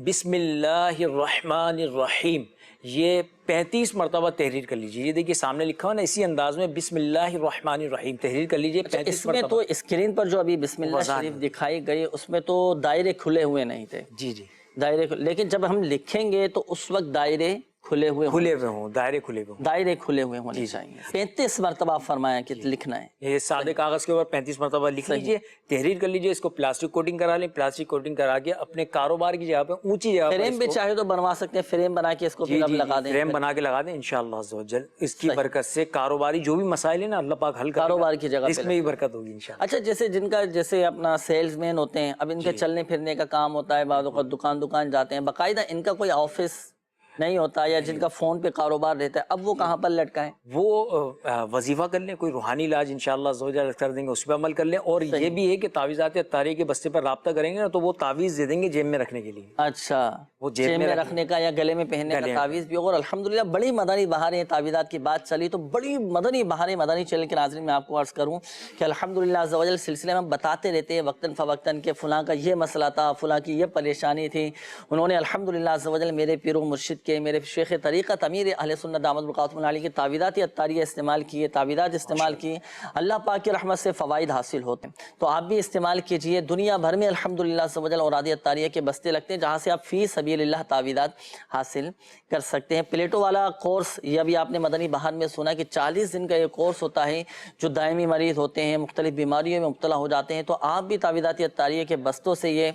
بسم اللہ الرحمن الرحیم یہ 35 مرتبہ تحریر کر لیجیے۔ یہ دیکھیے سامنے لکھا ہوا نا، اسی انداز میں بسم اللہ الرحمن الرحیم تحریر کر لیجیے 35 اس میں تو اسکرین پر جو ابھی بسم اللہ شریف دکھائی گئی اس میں تو دائرے کھلے ہوئے نہیں تھے، جی جی دائرے، لیکن جب ہم لکھیں گے تو اس وقت دائرے کھلے ہوئے ہوں، دائرے کھلے ہوئے، دائرے کھلے ہوئے ہونے چاہیے۔ 35 مرتبہ فرمایا کہ لکھنا ہے۔ یہ سادے کاغذ کے اوپر 35 مرتبہ لکھ لیجیے، تحریر کر لیجیے، اس کو پلاسٹک کوٹنگ کرا لیں، پلاسٹک کوٹنگ کرا کے اپنے کاروبار کی جگہ پہ اونچی جگہ فریم بھی چاہے تو بنوا سکتے ہیں، فریم بنا کے اس کو پھر اب لگا دیں، فریم بنا کے لگا دیں انشاءاللہ عز و جل۔ اس کی برکت سے کاروباری جو بھی مسائل ہیں نا اللہ پاک حل کرے گا، کاروبار کی جگہ اس میں بھی برکت ہوگی انشاءاللہ۔ اچھا جیسے جن کا جیسے اپنا سیلز مین ہوتے ہیں، اب ان کے چلنے پھرنے کا کام ہوتا ہے، بعض اوقات دکان جاتے ہیں، باقاعدہ ان کا کوئی آفس نہیں ہوتا، یا جن کا فون پہ کاروبار رہتا ہے، اب وہ کہاں پر لٹکائیں؟ وہ وظیفہ کر لیں، کوئی روحانی علاج انشاءاللہ عز و جل کر دیں گے، اس پہ عمل کر لیں۔ اور یہ بھی ہے کہ تعویذات اتاریہ کے بستے پر رابطہ کریں گے نا تو وہ تعویذ دے دیں گے جیب میں رکھنے کے لیے۔ اچھا، وہ جیب میں رکھنے کا یا گلے میں پہننے کا تعویذ بھی ہوگا۔ اور الحمدللہ بڑی مدنی بہاریں تعویذات کی بات چلی تو بڑی مدنی بہاریں مدنی چینل کے ناظرین میں آپ کو عرض کروں کہ الحمدللہ عز و جل سلسلے میں ہم بتاتے رہتے ہیں وقتاً فوقتاً کہ فلاں کا یہ مسئلہ تھا، فلاں کی یہ پریشانی تھی، انہوں نے الحمدللہ عز و جل میرے پیر و مرشد کے، میرے شیخ طریقت امیر اہل سنت دامت برکاتہم علیہ کی تعویذات اتاریہ استعمال کیے، تعویذات استعمال کی، اللہ پاک کی رحمت سے فوائد حاصل ہوتے ہیں، تو آپ بھی استعمال کیجئے۔ دنیا بھر میں الحمدللہ عز و جل اوراد اتاریہ کے بستے لگتے ہیں جہاں سے آپ فی سبیل اللہ تعویذات حاصل کر سکتے ہیں۔ پلیٹو والا کورس یہ بھی آپ نے مدنی بہار میں سنا کہ 40 دن کا یہ کورس ہوتا ہے، جو دائمی مریض ہوتے ہیں، مختلف بیماریوں میں مبتلا ہو جاتے ہیں، تو آپ بھی تعویذات اتاریہ کے بستوں سے یہ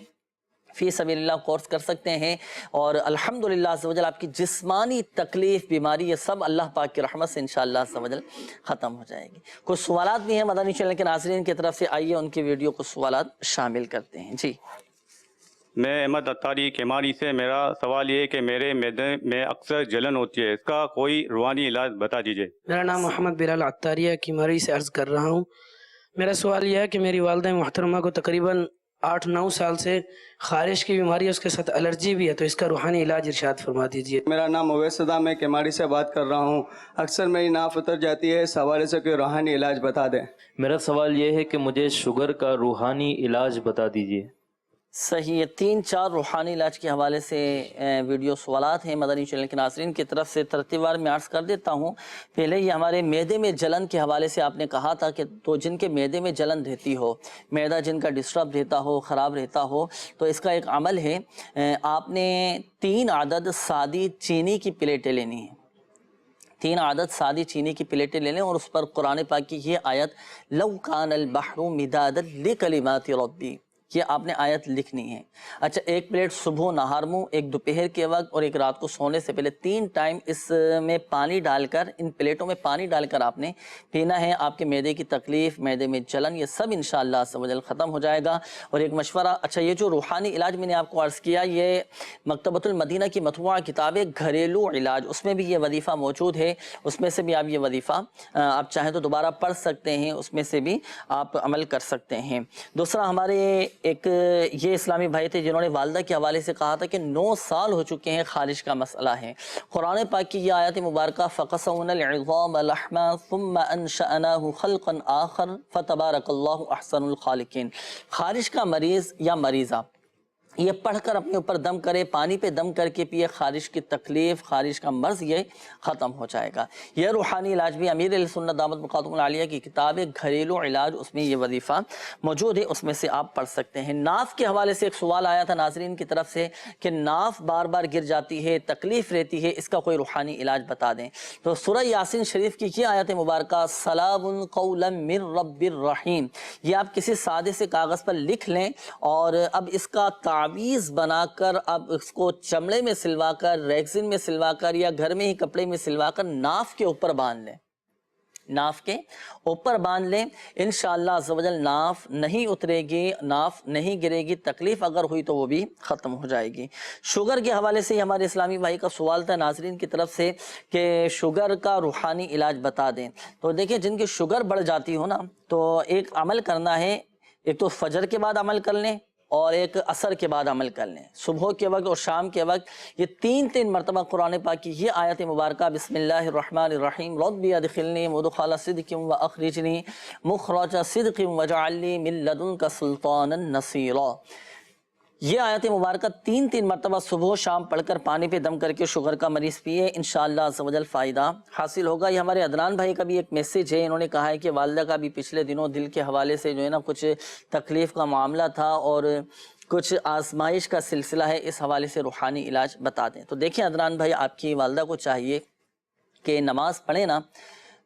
فی سبیل اللہ کورس کر سکتے ہیں، اور الحمدللہ عز و جل آپ کی جسمانی تکلیف، بیماری، یہ سب اللہ پاک کی رحمت سے انشاءاللہ عز و جل ختم ہو جائے گی۔ کچھ سوالات بھی ہیں مدنی چینل کے ناظرین کی طرف سے، آئیے ان کی ویڈیو کو سوالات شامل کرتے ہیں۔ جی، میں احمد اتاری کیماری سے، میرا سوال یہ ہے کہ میرے معدے میں اکثر جلن ہوتی ہے، اس کا کوئی روحانی علاج بتا دیجیے۔ میرا نام محمد بلال اتاریہ کیماری سے عرض کر رہا ہوں۔ میرا سوال یہ ہے کہ میری والدہ محترمہ کو تقریباً 8-9 سال سے خارش کی بیماری ہے، اس کے ساتھ الرجی بھی ہے، تو اس کا روحانی علاج ارشاد فرما دیجیے۔ میرا نام اویس صدا، میں کیماری سے بات کر رہا ہوں۔ اکثر میری ناف اتر جاتی ہے، اس حوالے سے کوئی روحانی علاج بتا دیں۔ میرا سوال یہ ہے کہ مجھے شوگر کا روحانی علاج بتا دیجیے۔ صحیح ہے، 3-4 روحانی علاج کے حوالے سے ویڈیو سوالات ہیں مدنی چینل کے ناظرین کی طرف سے، ترتیب وار میں عرض کر دیتا ہوں۔ پہلے یہ ہمارے معدے میں جلن کے حوالے سے آپ نے کہا تھا کہ تو جن کے معدے میں جلن رہتی ہو، معدہ جن کا ڈسٹرب رہتا ہو، خراب رہتا ہو، تو اس کا ایک عمل ہے، آپ نے 3 عدد سادی چینی کی پلیٹیں لینی ہیں، 3 عدد سادی چینی کی پلیٹیں لے لیں، اور اس پر قرآن پاک کی یہ آیت لو کان البحر مدادا لکلمات ربی، یہ آپ نے آیت لکھنی ہے۔ اچھا، ایک پلیٹ صبح نہار منہ، ایک دوپہر کے وقت، اور ایک رات کو سونے سے پہلے 3 ٹائم اس میں پانی ڈال کر، ان پلیٹوں میں پانی ڈال کر آپ نے پینا ہے۔ آپ کے معدے کی تکلیف، معدے میں جلن، یہ سب انشاءاللہ عز و جل ختم ہو جائے گا۔ اور ایک مشورہ، اچھا یہ جو روحانی علاج میں نے آپ کو عرض کیا، یہ مکتبۃ المدینہ کی مطبوعہ کتاب ہے گھریلو علاج، اس میں بھی یہ وظیفہ موجود ہے، اس میں سے بھی آپ یہ وظیفہ آپ چاہیں تو دوبارہ پڑھ سکتے ہیں، اس میں سے بھی آپ عمل کر سکتے ہیں۔ دوسرا، ہمارے ایک یہ اسلامی بھائی تھے جنہوں نے والدہ کے حوالے سے کہا تھا کہ 9 سال ہو چکے ہیں، خارش کا مسئلہ ہے۔ قرآن پاک کی یہ آیت مبارکہ فَقَسَوْنَا الْعِظَامَ لَحْمًا ثُمَّ أَنشَأْنَاهُ خَلْقًا آخَرَ فَتَبَارَكَ اللَّهُ أَحْسَنُ الْخَالِقِينَ۔ خارش کا مریض یا مریضہ یہ پڑھ کر اپنے اوپر دم کرے، پانی پہ دم کر کے پیے، خارش کی تکلیف، خارش کا مرض یہ ختم ہو جائے گا۔ یہ روحانی علاج بھی امیر اہل سنت دامت برکاتہم العالیہ کی کتاب ہے گھریلو علاج، اس میں یہ وظیفہ موجود ہے، اس میں سے آپ پڑھ سکتے ہیں۔ ناف کے حوالے سے ایک سوال آیا تھا ناظرین کی طرف سے کہ ناف بار بار گر جاتی ہے، تکلیف رہتی ہے، اس کا کوئی روحانی علاج بتا دیں۔ تو سورہ یاسین شریف کی یہ آیت مبارکہ سلام قولا من رب الرحیم، یہ آپ کسی سادے سے کاغذ پر لکھ لیں، اور اب اس کا تعویذ بنا کر اب اس کو چمڑے میں سلوا کر، ریگزن میں سلوا کر، یا گھر میں ہی کپڑے میں سلوا کر ناف کے اوپر باندھ لیں، ناف کے اوپر باندھ لیں، انشاءاللہ عز و جل ناف نہیں اترے گی، ناف نہیں گرے گی، تکلیف اگر ہوئی تو وہ بھی ختم ہو جائے گی۔ شوگر کے حوالے سے ہمارے اسلامی بھائی کا سوال تھا ناظرین کی طرف سے کہ شوگر کا روحانی علاج بتا دیں۔ تو دیکھیں، جن کی شوگر بڑھ جاتی ہو نا، تو ایک عمل کرنا ہے، ایک تو فجر کے بعد عمل کر لیں، اور ایک عصر کے بعد عمل کر لیں، صبح کے وقت اور شام کے وقت یہ تین مرتبہ قرآن پاک کی یہ آیت مبارکہ بسم اللہ الرحمن الرحیم رب ادخلنی مدخل صدق واخرجنی مخرج صدق واجعل لی من لدنک سلطانا نصیرا، یہ آیت مبارکہ تین مرتبہ صبح و شام پڑھ کر پانی پہ دم کر کے شوگر کا مریض پیے، انشاءاللہ عز و جل فائدہ حاصل ہوگا۔ یہ ہمارے عدنان بھائی کا بھی ایک میسیج ہے، انہوں نے کہا ہے کہ والدہ کا بھی پچھلے دنوں دل کے حوالے سے جو ہے نا کچھ تکلیف کا معاملہ تھا اور کچھ آزمائش کا سلسلہ ہے، اس حوالے سے روحانی علاج بتا دیں۔ تو دیکھیں عدنان بھائی، آپ کی والدہ کو چاہیے کہ نماز پڑھیں نا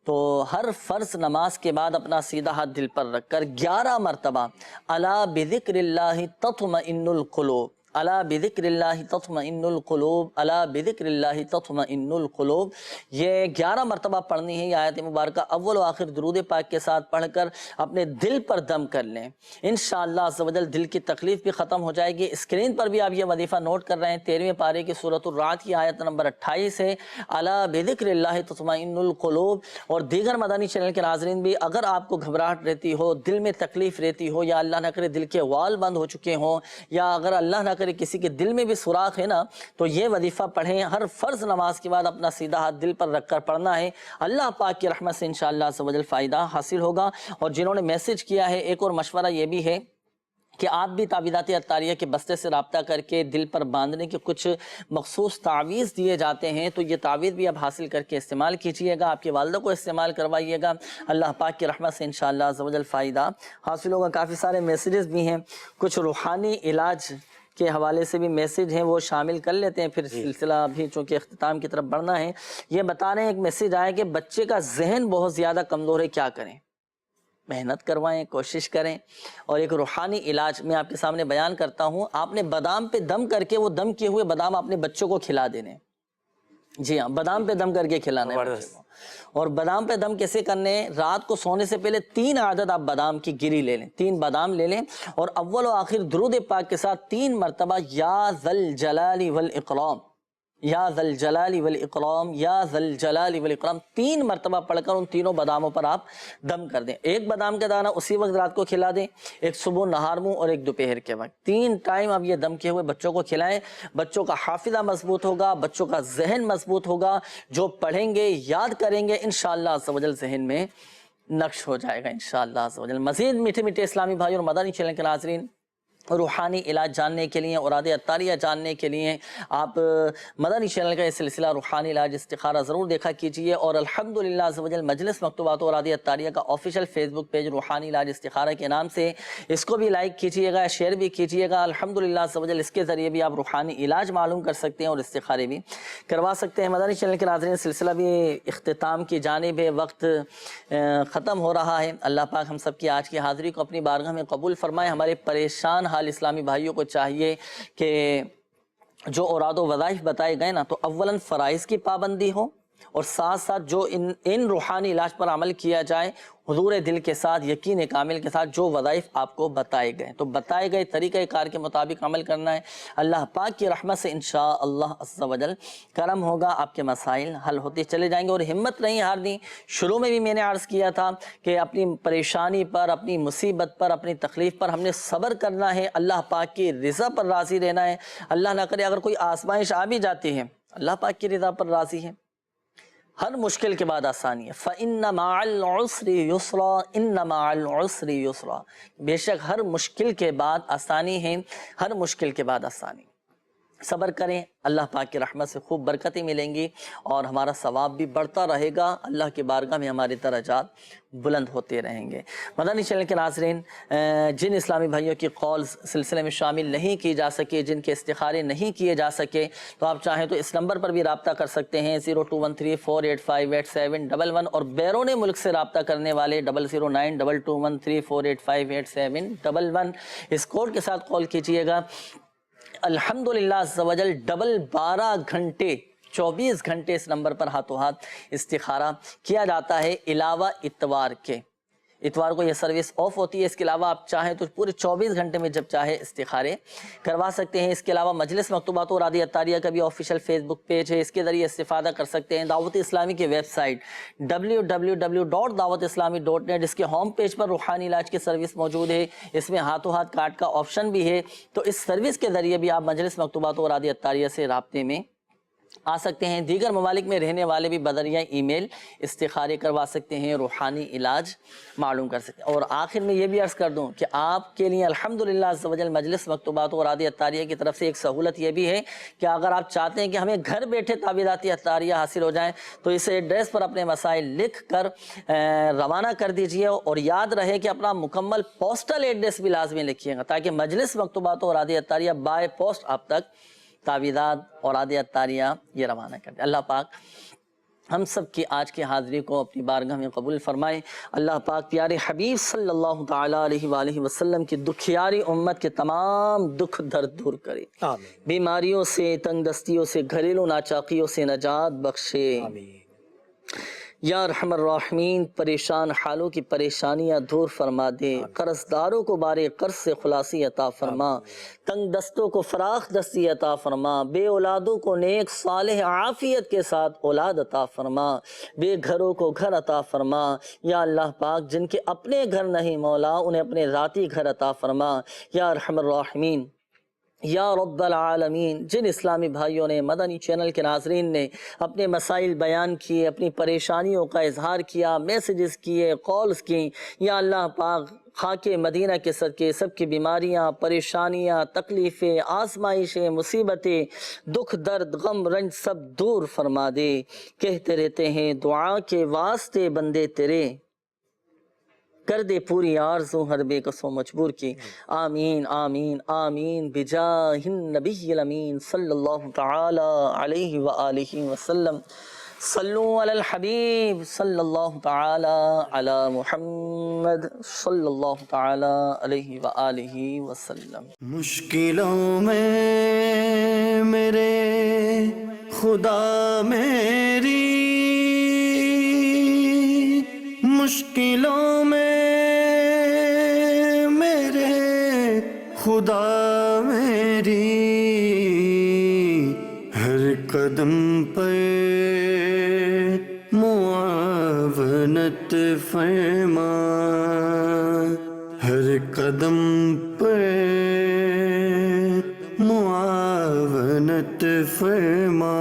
تو ہر فرض نماز کے بعد اپنا سیدھا ہاتھ دل پر رکھ کر 11 مرتبہ الا بذکر اللہ تطمئن القلوب، الا بذکر اللہ تطمئن القلوب، الا بذکر اللہ تطمئن القلوب، یہ 11 مرتبہ پڑھنی ہے۔ یہ آیت مبارکہ اول و آخر درود پاک کے ساتھ پڑھ کر اپنے دل پر دم کر لیں، انشاءاللہ عز و جل دل کی تکلیف بھی ختم ہو جائے گی۔ اسکرین پر بھی آپ یہ وظیفہ نوٹ کر رہے ہیں، 13ویں پارے کی سورۃ الرعد کی آیت نمبر 28 ہے، الا بذکر اللہ تطمئن القلوب۔ اور دیگر مدنی چینل کے ناظرین بھی، اگر آپ کو گھبراہٹ رہتی ہو، دل میں تکلیف رہتی ہو، یا اللہ نہ کرے دل کے وال بند ہو چکے ہوں، یا اگر اللہ نہ کرے کسی کے دل میں بھی سوراخ ہے نا، تو یہ وظیفہ پڑھیں، ہر فرض نماز کے بعد اپنا سیدھا ہاتھ دل پر رکھ کر پڑھنا ہے، اللہ پاک کی رحمت سے انشاءاللہ عز و جل فائدہ حاصل ہوگا۔ اور جنہوں نے میسج کیا ہے، ایک اور مشورہ یہ بھی ہے کہ آپ بھی تعویذات عطاریہ کے بستے سے رابطہ کر کے دل پر باندھنے کے کچھ مخصوص تعویذ دیے جاتے ہیں، تو یہ تعویذ بھی آپ حاصل کر کے استعمال کیجئے گا، آپ کے والدہ کو استعمال کروائیے گا، اللہ پاک کی رحمت سے انشاءاللہ عز و جل فائدہ حاصل ہوگا۔ کافی سارے میسیجز بھی ہیں، کچھ روحانی علاج کے حوالے سے بھی میسیج ہیں، وہ شامل کر لیتے ہیں، پھر سلسلہ بھی چونکہ اختتام کی طرف بڑھنا ہے۔ یہ بتا رہے ہیں، ایک میسیج آیا کہ بچے کا ذہن بہت زیادہ کمزور ہے، کیا کریں؟ محنت کروائیں، کوشش کریں۔ اور ایک روحانی علاج میں آپ کے سامنے بیان کرتا ہوں، آپ نے بادام پہ دم کر کے وہ دم کیے ہوئے بادام اپنے بچوں کو کھلا دینے، جی ہاں، بادام پہ دم کر کے کھلانا ہے بچے کو۔ اور بادام پہ دم کیسے کرنے ہیں؟ رات کو سونے سے پہلے 3 عدد آپ بادام کی گری لے لیں، 3 بادام لے لیں، اور اول و آخر درود پاک کے ساتھ 3 مرتبہ یا ذا الجلال والاکرام، یا ذا الجلال والاکرام، یا ذا الجلال والاکرام 3 مرتبہ پڑھ کر ان تینوں باداموں پر آپ دم کر دیں۔ ایک بادام کا دانہ اسی وقت رات کو کھلا دیں، ایک صبح نہار منہ اور ایک دوپہر کے وقت، 3 ٹائم اب یہ دم کیے ہوئے بچوں کو کھلائیں۔ بچوں کا حافظہ مضبوط ہوگا، بچوں کا ذہن مضبوط ہوگا، جو پڑھیں گے یاد کریں گے انشاءاللہ عز و جل ذہن میں نقش ہو جائے گا انشاءاللہ عز و جل۔ مزید میٹھے میٹھے اسلامی بھائی اور مدنی چینل کے ناظرین، روحانی علاج جاننے کے لیے، اوراد عطاریہ جاننے کے لیے آپ مدنی چینل کا یہ سلسلہ روحانی علاج استخارہ ضرور دیکھا کیجئے۔ اور الحمدللہ عز و جل مجلس مکتوبات اوراد عطاریہ کا آفیشیل فیس بک پیج روحانی علاج استخارہ کے نام سے، اس کو بھی لائک کیجئے گا، شیئر بھی کیجئے گا۔ الحمدللہ عز و جل اس کے ذریعے بھی آپ روحانی علاج معلوم کر سکتے ہیں اور استخارے بھی کروا سکتے ہیں۔ مدنی چینل کے ناظرین، سلسلہ بھی اختتام کی جانب ہے، وقت ختم ہو رہا ہے۔ اللہ پاک ہم سب کی آج کی حاضری کو اپنی بارگاہ میں قبول فرمائے۔ ہمارے پریشان حال اسلامی بھائیوں کو چاہیے کہ جو اوراد و وظائف بتائے گئے نا، تو اولاً فرائض کی پابندی ہو، اور ساتھ ساتھ جو ان روحانی علاج پر عمل کیا جائے حضور دل کے ساتھ، یقین کامل کے ساتھ، جو وظائف آپ کو بتائے گئے، تو بتائے گئے طریقہ کار کے مطابق عمل کرنا ہے۔ اللہ پاک کی رحمت سے انشاءاللہ عز و جل کرم ہوگا، آپ کے مسائل حل ہوتے چلے جائیں گے۔ اور ہمت نہیں ہارنی، شروع میں بھی میں نے عرض کیا تھا کہ اپنی پریشانی پر، اپنی مصیبت پر، اپنی تکلیف پر ہم نے صبر کرنا ہے، اللہ پاک کی رضا پر راضی رہنا ہے۔ اللہ نہ کرے اگر کوئی آزمائش آ بھی جاتی ہے، اللہ پاک کی رضا پر راضی ہے۔ ہر مشکل کے بعد آسانی ہے، فَإِنَّ مَعَ الْعُسْرِ يُسْرًا، إِنَّ مَعَ الْعُسْرِ يُسْرًا، بے شک ہر مشکل کے بعد آسانی ہے، ہر مشکل کے بعد آسانی۔ صبر کریں، اللہ پاک کی رحمت سے خوب برکتیں ملیں گی، اور ہمارا ثواب بھی بڑھتا رہے گا، اللہ کی بارگاہ میں ہمارے درجات بلند ہوتے رہیں گے۔ مدنی چینل کے ناظرین، جن اسلامی بھائیوں کی قولز سلسلے میں شامل نہیں کی جا سکے، جن کے استخارے نہیں کیے جا سکے، تو آپ چاہیں تو اس نمبر پر بھی رابطہ کر سکتے ہیں، 021348587111، اور بیرون ملک سے رابطہ کرنے والے 009221348587111، اس کوڈ کے ساتھ کال کیجئے گا۔ الحمدللہ عز و جل 12 گھنٹے 24 گھنٹے اس نمبر پر ہاتھوں ہاتھ استخارہ کیا جاتا ہے، علاوہ اتوار کے۔ اتوار کو یہ سروس آف ہوتی ہے. اس کے علاوہ آپ چاہیں تو پورے 24 گھنٹے میں جب چاہے استخارے کروا سکتے ہیں. اس کے علاوہ مجلس مکتوبات اور عادی عطاریہ کا بھی آفیشیل فیس بک پیج ہے, اس کے ذریعے استفادہ کر سکتے ہیں. دعوت اسلامی کی ویب سائٹ www.dawatIslami.net, اس کے ہوم پیج پر روحانی علاج کی سروس موجود ہے. اس میں ہاتھوں ہاتھ کارڈ کا آپشن بھی ہے, تو اس سروس کے ذریعے بھی آپ مجلس مکتوبات اور عادی عطاریہ سے رابطے میں آ سکتے ہیں. دیگر ممالک میں رہنے والے بھی بذریعہ ای میل استخارے کروا سکتے ہیں, روحانی علاج معلوم کر سکتے ہیں. اور آخر میں یہ بھی عرض کر دوں کہ آپ کے لیے الحمدللہ عز و جل مجلس مکتوبات اور عادی عطاریہ کی طرف سے ایک سہولت یہ بھی ہے کہ اگر آپ چاہتے ہیں کہ ہمیں گھر بیٹھے تعویذاتی عطاریہ حاصل ہو جائیں تو اس ایڈریس پر اپنے مسائل لکھ کر روانہ کر دیجئے, اور یاد رہے کہ اپنا مکمل پوسٹل ایڈریس بھی لازمی لکھیے گا تاکہ مجلس مکتوبات اور عادی عطاریہ بائی پوسٹ آپ تک تعویذات اور عادی عطاریہ یہ روانہ کر دے. اللہ پاک ہم سب کی آج کی حاضری کو اپنی بارگاہ میں قبول فرمائے. اللہ پاک پیارے حبیب صلی اللہ تعالیٰ علیہ وآلہ وسلم کی دکھیاری امت کے تمام دکھ درد دور کرے, بیماریوں سے, تنگ دستیوں سے, گھریلو ناچاقیوں سے نجات بخشے. یا ارحم الراحمین پریشان حالوں کی پریشانیاں دور فرما دے, قرض داروں کو بارے قرض سے خلاصی عطا فرما, تنگ دستوں کو فراخ دستی عطا فرما, بے اولادوں کو نیک صالح عافیت کے ساتھ اولاد عطا فرما, بے گھروں کو گھر عطا فرما. یا اللہ پاک جن کے اپنے گھر نہیں مولا انہیں اپنے ذاتی گھر عطا فرما. یا ارحم الراحمین یا رب العالمین جن اسلامی بھائیوں نے, مدنی چینل کے ناظرین نے اپنے مسائل بیان کیے, اپنی پریشانیوں کا اظہار کیا, میسیجز کیے, کالز کی, یا اللہ پاک خاک مدینہ کے صدقے سب کی بیماریاں, پریشانیاں, تکلیفیں, آزمائشیں, مصیبتیں, دکھ درد, غم رنج سب دور فرما دے. کہتے رہتے ہیں دعا کے واسطے بندے تیرے, کر دے پوری آرزو ہر بے کس و مجبور کی. آمین آمین آمین بجاہ النبی الامین صلی اللہ تعالی علیہ وآلہ وسلم. صلو علی الحبیب صلی اللہ تعالی علی محمد صلی اللہ تعالی علیہ وآلہ وسلم. مشکلوں میں میرے خدا میری, مشکلوں میں میرے خدا میری, ہر قدم پہ معاونت فرما, ہر قدم پہ معاونت فرما.